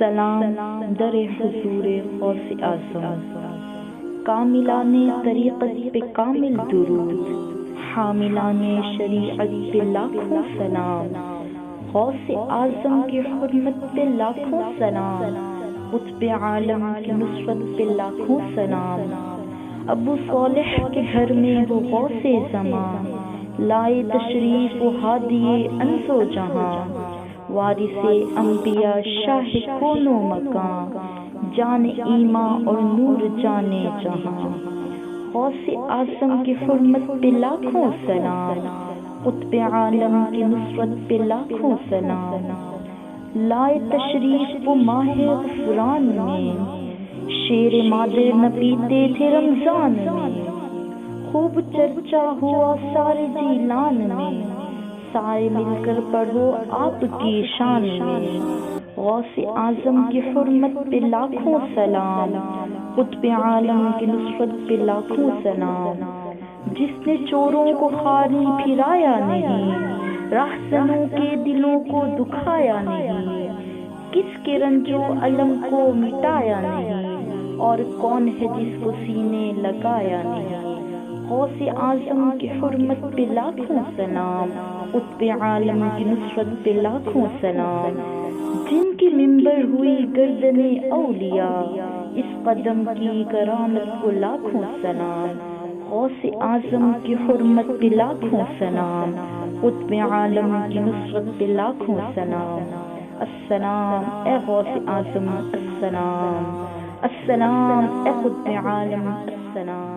سلام در حضور غوث اعظم، کاملان طریقت پہ کامل درود، حاملان شریعت پہ لاکھوں سلام، غوث اعظم کی حرمت پہ لاکھوں سلام، قطب عالم کی نصرت پہ لاکھوں سلام، ابو صالح کے گھر میں وہ غوث زمان، لائے تشریف و ہادی انس و جہاں، وارث انبیاء شاہ کون و مکان، جان ایمان اور نور جانے جہاں، غوث اعظم کی حرمت پہ لاکھوں سلام، قطب عالم کی نصرت پہ لاکھوں سلام، لائے تشریف وہ ماہ غفران میں، شیر مادر نہ پیتے تھے رمضان میں، خوب چرچا ہوا سارے جیلان میں، سارے مل کر پڑھو آپ کی شان میں، غوث اعظم کی حرمت پہ لاکھوں سلام، قطب عالم کی نصرت پہ لاکھوں سلام، جس نے چوروں کو خالی پھرایا نہیں، راہزنوں کے دلوں کو دکھایا نہیں، کس کے رنج و الم کو مٹایا نہیں، اور کون ہے جس کو سینے لگایا نہیں، غوث اعظم کی حرمت پہ لاکھوں سلام، قطب عالم کی نصرت پہ لاکھوں سلام، جن کی منبر ہوئی گردن اولیاء، اس قدم کی کرامت کو لاکھوں سلام، غوث اعظم کی حرمت پہ لاکھوں سلام، قطب عالم کی نصرت پہ لاکھوں سلام، السلام اے غوث اعظم، السلام، السلام اے قطب عالم، السلام۔